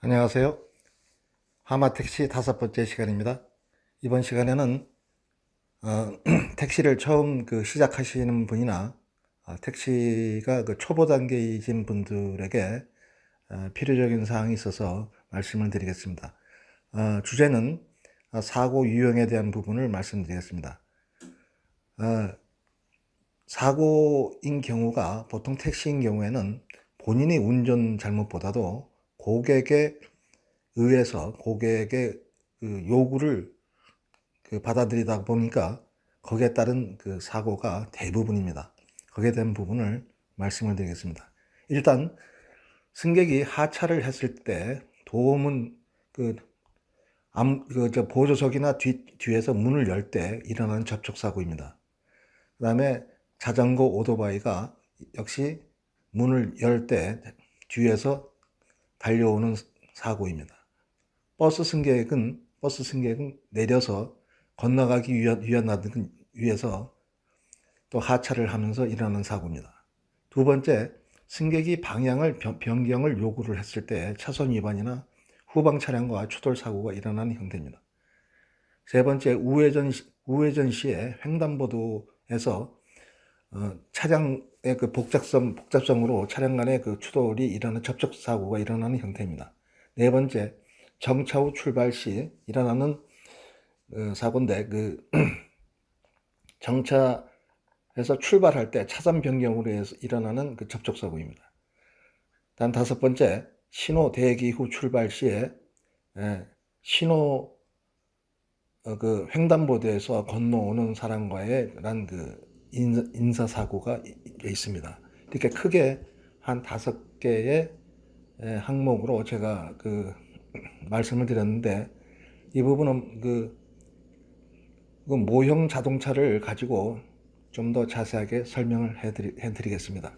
안녕하세요. 하마택시 5번째 시간입니다. 이번 시간에는 택시를 처음 시작하시는 분이나 택시가 초보 단계이신 분들에게 필요적인 사항이 있어서 말씀을 드리겠습니다. 주제는 사고 유형에 대한 부분을 말씀드리겠습니다. 사고인 경우가 보통 택시인 경우에는 본인이 운전 잘못보다도 고객의 의해서 고객의 요구를 받아들이다 보니까 거기에 따른 사고가 대부분입니다. 거기에 대한 부분을 말씀을 드리겠습니다. 일단 승객이 하차를 했을 때 도움은 보조석이나 뒤에서 문을 열 때 일어나는 접촉사고입니다. 그 다음에 자전거, 오토바이가 역시 문을 열 때 뒤에서 달려오는 사고입니다. 버스 승객은 내려서 건너가기 위해서 또 하차를 하면서 일어나는 사고입니다. 두 번째, 승객이 방향을 변경을 요구를 했을 때 차선 위반이나 후방 차량과 추돌 사고가 일어나는 형태입니다. 세 번째, 우회전 시에 횡단보도에서 차량의 복잡성으로 차량 간의 추돌이 일어나는 접촉 사고가 일어나는 형태입니다. 네 번째, 정차 후 출발 시 일어나는 사고인데 정차해서 출발할 때 차선 변경으로 해서 일어나는 접촉 사고입니다. 다음 다섯 번째, 신호 대기 후 출발 시에 신호 횡단보도에서 건너오는 사람과의 인사 사고가 있습니다. 이렇게 크게 한 5개의 항목으로 제가 말씀을 드렸는데, 이 부분은 모형 자동차를 가지고 좀 더 자세하게 설명을 해드리겠습니다.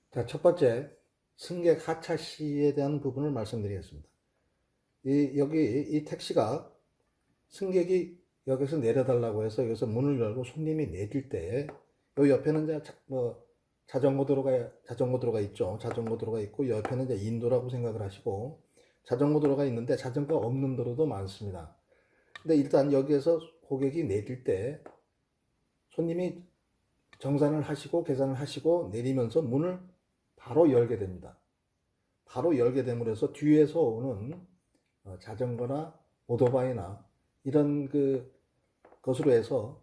자, 첫 번째, 승객 하차 시에 대한 부분을 말씀드리겠습니다. 이 택시가 승객이 여기서 내려달라고 해서 여기서 문을 열고 손님이 내릴 때, 요 옆에는 이제 자전거 도로가 있죠. 자전거 도로가 있고, 옆에는 이제 인도라고 생각을 하시고, 자전거 도로가 있는데 자전거 없는 도로도 많습니다. 근데 일단 여기에서 고객이 내릴 때 손님이 정산을 하시고 계산을 하시고 내리면서 문을 바로 열게 됩니다. 바로 열게 됨으로 해서 뒤에서 오는 자전거나 오토바이나 이런 것으로 해서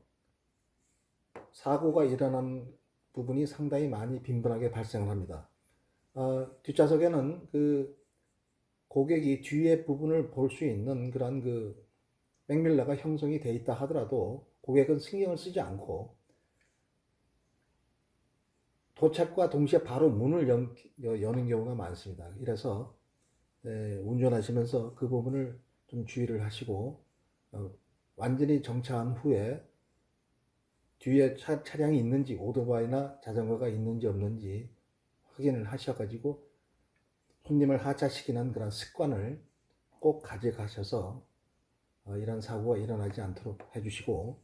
사고가 일어난 부분이 상당히 많이 빈번하게 발생을 합니다. 뒷좌석에는 고객이 뒤에 부분을 볼 수 있는 그런 맥밀러가 형성이 되어 있다 하더라도 고객은 신경을 쓰지 않고 도착과 동시에 바로 문을 여는 경우가 많습니다. 이래서 운전하시면서 그 부분을 좀 주의를 하시고 완전히 정차한 후에 뒤에 차량이 있는지 오토바이나 자전거가 있는지 없는지 확인을 하셔가지고 손님을 하차시키는 그런 습관을 꼭 가져가셔서 이런 사고가 일어나지 않도록 해주시고,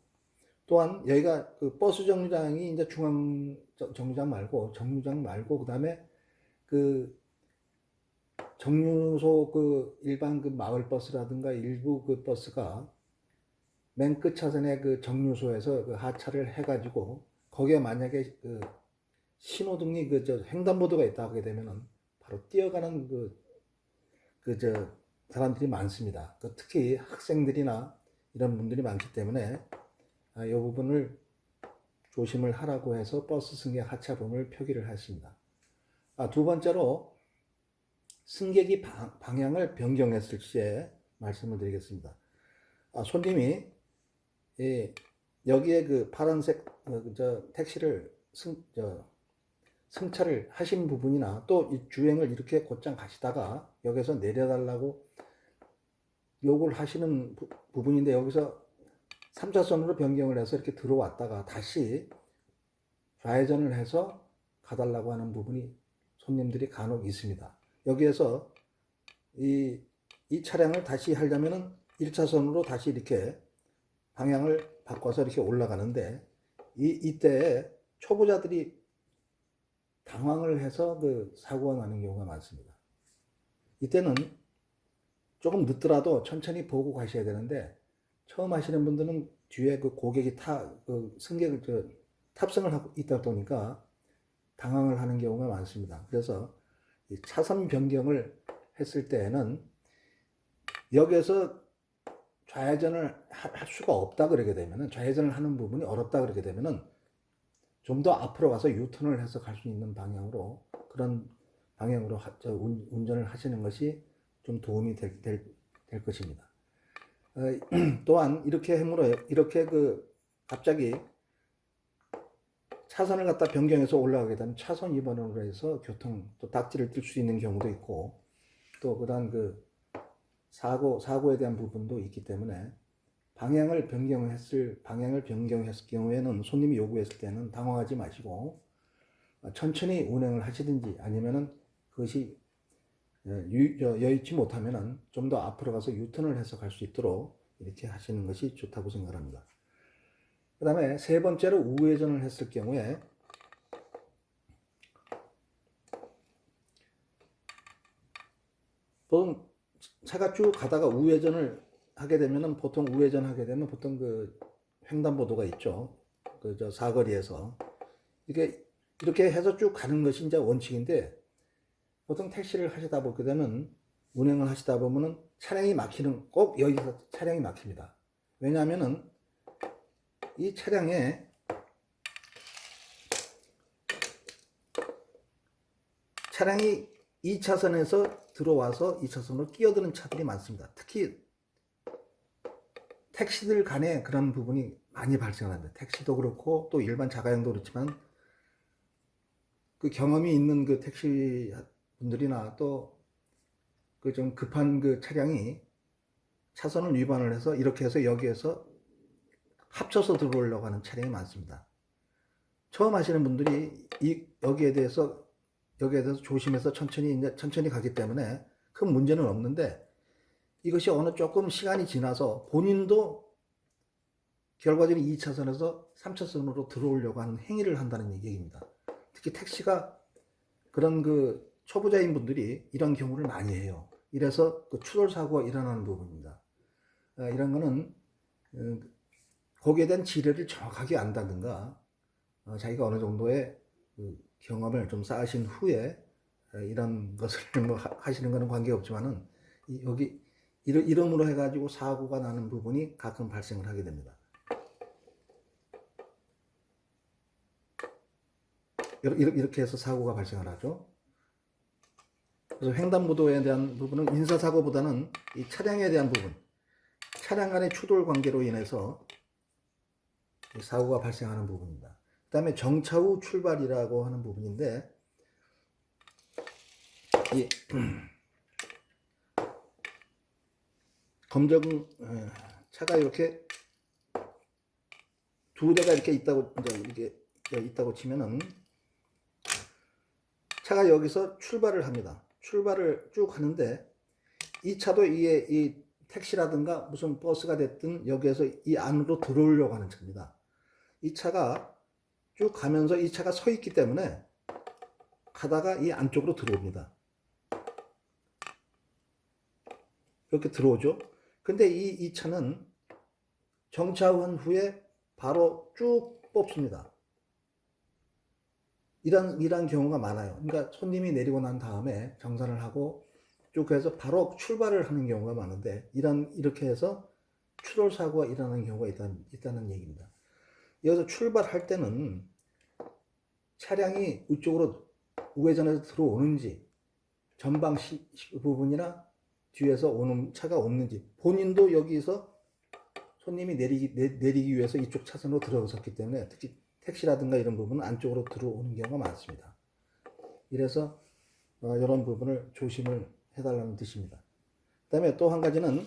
또한 여기가 버스 정류장이 이제 중앙 정류장 말고 그 다음에 정류소 일반 마을 버스라든가 일부 버스가 맨 끝 차선에 정류소에서 하차를 해가지고 거기에 만약에 신호등이 횡단보도가 있다 하게 되면은 바로 뛰어가는 사람들이 많습니다. 특히 학생들이나 이런 분들이 많기 때문에 이 부분을 조심을 하라고 해서 버스 승객 하차범을 표기를 했습니다. 두 번째로 승객이 방향을 변경했을 시에 말씀을 드리겠습니다. 손님이 여기에 파란색 택시를 승차를 하신 부분이나 또 이 주행을 이렇게 곧장 가시다가 여기서 내려달라고 요구를 하시는 부분인데 여기서 3차선으로 변경을 해서 이렇게 들어왔다가 다시 좌회전을 해서 가달라고 하는 부분이 손님들이 간혹 있습니다. 여기에서 이 차량을 다시 하려면은 1차선으로 다시 이렇게 방향을 바꿔서 이렇게 올라가는데, 이때에 초보자들이 1차선으로 가시게 되면은 1차선으로 가시게 되면은 당황을 해서 그 사고가 나는 경우가 많습니다. 이때는 조금 늦더라도 천천히 보고 가셔야 되는데, 처음 하시는 분들은 뒤에 그 고객이 승객을 탑승을 하고 있다 보니까 당황을 하는 경우가 많습니다. 그래서 차선 변경을 했을 때에는 여기에서 좌회전을 할 수가 없다 그러게 되면은, 좌회전을 하는 부분이 어렵다 그러게 되면은 좀 더 앞으로 가서 유턴을 해서 갈 수 있는 방향으로, 그런 방향으로 운전을 하시는 것이 좀 도움이 될 것입니다. 또한 이렇게 함으로, 이렇게 갑자기 차선을 갖다 변경해서 올라가게 되면 차선 위반으로 해서 또 딱지를 뜰 수 있는 경우도 있고, 또 그다음 사고에 대한 부분도 있기 때문에 방향을 변경했을 경우에는, 손님이 요구했을 때는 당황하지 마시고 천천히 운행을 하시든지, 아니면은 그것이 여의치 못하면은 좀 더 앞으로 가서 유턴을 해서 갈 수 있도록 이렇게 하시는 것이 좋다고 생각합니다. 그 다음에 세 번째로 우회전을 했을 경우에, 보통 차가 쭉 가다가 우회전을 하게 되면은, 보통 우회전하게 되면 보통 횡단보도가 있죠. 사거리에서 이렇게 해서 쭉 가는 것이 이제 원칙인데, 보통 택시를 하시다 보게 되면, 운행을 하시다 보면은 꼭 여기서 차량이 막힙니다. 왜냐하면은 이 차량이 2차선에서 들어와서 2차선으로 끼어드는 차들이 많습니다. 특히 택시들 간에 그런 부분이 많이 발생합니다. 택시도 그렇고 또 일반 자가용도 그렇지만, 그 경험이 있는 그 택시 분들이나 또 그 좀 급한 그 차량이 차선을 위반을 해서 이렇게 해서 여기에서 합쳐서 들어오려고 하는 차량이 많습니다. 처음 하시는 분들이 여기에 대해서 조심해서 천천히 가기 때문에 큰 문제는 없는데, 이것이 어느 조금 시간이 지나서 본인도 결과적으로 2차선에서 3차선으로 들어오려고 하는 행위를 한다는 얘기입니다. 특히 택시가 그런 초보자인 분들이 이런 경우를 많이 해요. 이래서 추돌 사고가 일어나는 부분입니다. 이런 거는 거기에 대한 지뢰를 정확하게 안다든가, 자기가 어느 정도의 경험을 좀 쌓으신 후에 이런 것을 뭐 하시는 거는 관계없지만은, 여기 이름으로 해가지고 사고가 나는 부분이 가끔 발생을 하게 됩니다. 이렇게 해서 사고가 발생을 하죠. 그래서 횡단보도에 대한 부분은 인사사고보다는 이 차량에 대한 부분, 차량 간의 추돌 관계로 인해서 사고가 발생하는 부분입니다. 그 다음에 정차 후 출발이라고 하는 부분인데, 이 차가 이렇게 두 대가 이렇게 있다고 치면은, 차가 여기서 출발을 합니다. 출발을 쭉 하는데, 이 차도 이 택시라든가 무슨 버스가 됐든 여기에서 이 안으로 들어오려고 하는 차입니다. 이 차가 쭉 가면서 이 차가 서 있기 때문에 가다가 이 안쪽으로 들어옵니다. 이렇게 들어오죠. 근데 이 차는 정차한 후에 바로 쭉 뽑습니다. 이런 경우가 많아요. 그러니까 손님이 내리고 난 다음에 정산을 하고 쭉 해서 바로 출발을 하는 경우가 많은데, 이렇게 해서 추돌 사고가 일어나는 경우가 있다는 얘기입니다. 여기서 출발할 때는 차량이 이쪽으로 우회전해서 들어오는지, 전방 부분이나 뒤에서 오는 차가 없는지, 본인도 여기서 손님이 내리기 위해서 이쪽 차선으로 들어섰기 때문에, 특히 택시라든가 이런 부분은 안쪽으로 들어오는 경우가 많습니다. 이래서 이런 부분을 조심을 해달라는 뜻입니다. 그 다음에 또 한 가지는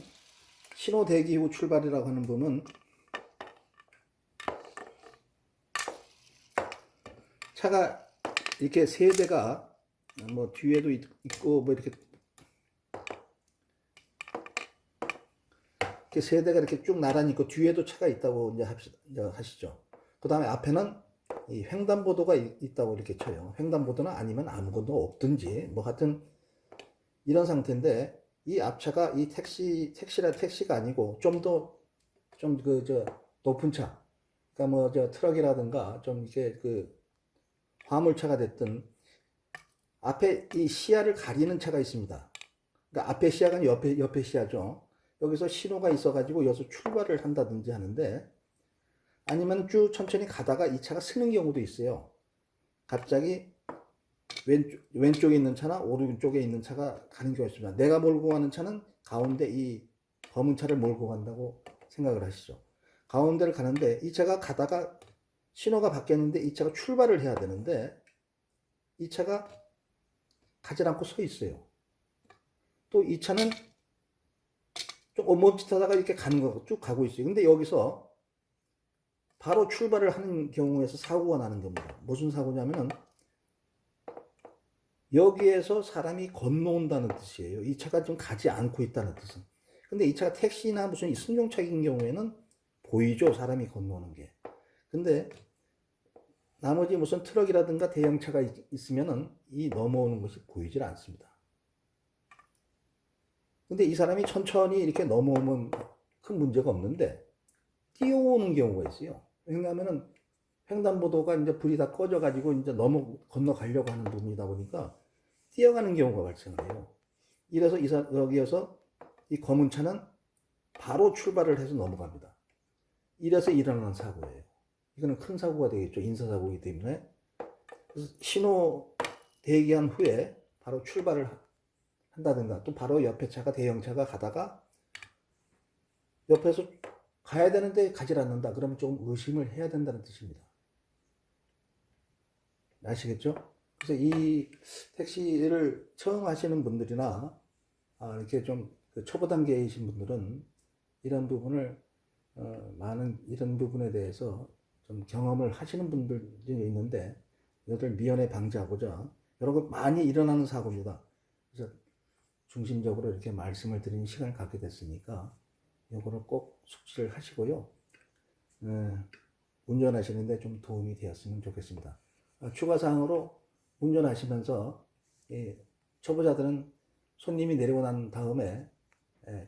신호 대기 후 출발이라고 하는 부분은, 차가 이렇게 세 대가 뭐 뒤에도 있고 뭐 이렇게 세 대가 이렇게 쭉 나란히 있고 뒤에도 차가 있다고 이제 하시죠. 그 다음에 앞에는 이 횡단보도가 있다고 이렇게 쳐요. 횡단보도는 아니면 아무것도 없든지 뭐 하여튼 이런 상태인데 이 앞차가 이 택시가 아니고 좀 높은 차, 그러니까 뭐 트럭이라든가 좀 이렇게 그 화물차가 됐든 앞에 이 시야를 가리는 차가 있습니다. 그러니까 앞에 시야가 옆에 시야죠. 여기서 신호가 있어가지고 여기서 출발을 한다든지 하는데 아니면 쭉 천천히 가다가 이 차가 서는 경우도 있어요. 갑자기 왼쪽에 있는 차나 오른쪽에 있는 차가 가는 경우가 있습니다. 내가 몰고 가는 차는 가운데 이 검은 차를 몰고 간다고 생각을 하시죠. 가운데를 가는데 이 차가 가다가 신호가 바뀌었는데 이 차가 출발을 해야 되는데 이 차가 가지 않고 서 있어요. 또 이 차는 좀 멈칫하다가 이렇게 가는 거 쭉 가고 있어요. 근데 여기서 바로 출발을 하는 경우에서 사고가 나는 겁니다. 무슨 사고냐면 여기에서 사람이 건너온다는 뜻이에요. 이 차가 좀 가지 않고 있다는 뜻은. 근데 이 차가 택시나 무슨 승용차인 경우에는 보이죠, 사람이 건너오는 게. 근데 나머지 무슨 트럭이라든가 대형차가 있으면은 이 넘어오는 것이 보이질 않습니다. 근데 이 사람이 천천히 이렇게 넘어오면 큰 문제가 없는데 뛰어오는 경우가 있어요. 왜냐하면은 횡단보도가 이제 불이 다 꺼져가지고 이제 건너가려고 하는 부분이다 보니까 뛰어가는 경우가 발생을 해요. 이래서 여기에서 이 검은 차는 바로 출발을 해서 넘어갑니다. 이래서 일어나는 사고예요. 이거는 큰 사고가 되겠죠. 인사사고이기 때문에. 그래서 신호 대기한 후에 바로 출발을 한다든가 또 바로 옆에 차가 대형차가 가다가 옆에서 가야 되는데 가질 않는다. 그러면 조금 의심을 해야 된다는 뜻입니다. 아시겠죠? 그래서 이 택시를 처음 하시는 분들이나 이렇게 좀 초보 단계이신 분들은 이런 부분을 많은 이런 부분에 대해서 좀 경험을 하시는 분들이 있는데 이것을 미연에 방지하고자 여러 번 많이 일어나는 사고입니다. 그래서 중심적으로 이렇게 말씀을 드리는 시간을 갖게 됐으니까 이거를 꼭 숙지를 하시고요. 운전하시는데 좀 도움이 되었으면 좋겠습니다. 추가사항으로 운전하시면서 초보자들은 손님이 내리고 난 다음에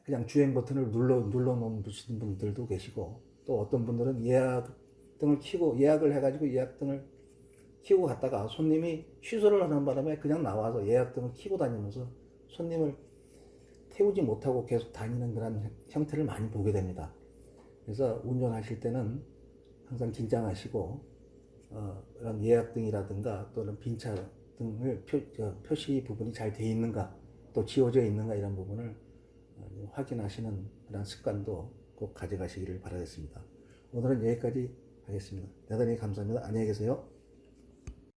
그냥 주행 버튼을 눌러 놓으시는 분들도 계시고 또 어떤 분들은 예약등을 켜고 예약을 해가지고 예약등을 켜고 갔다가 손님이 취소를 하는 바람에 그냥 나와서 예약등을 켜고 다니면서 손님을 태우지 못하고 계속 다니는 그런 형태를 많이 보게 됩니다. 그래서 운전하실 때는 항상 긴장하시고 이런 예약등이라든가 또는 빈차 등을 표시 부분이 잘 되어 있는가 또 지워져 있는가 이런 부분을 확인하시는 그런 습관도 꼭 가져가시기를 바라겠습니다. 오늘은 여기까지 하겠습니다. 대단히 감사합니다. 안녕히 계세요.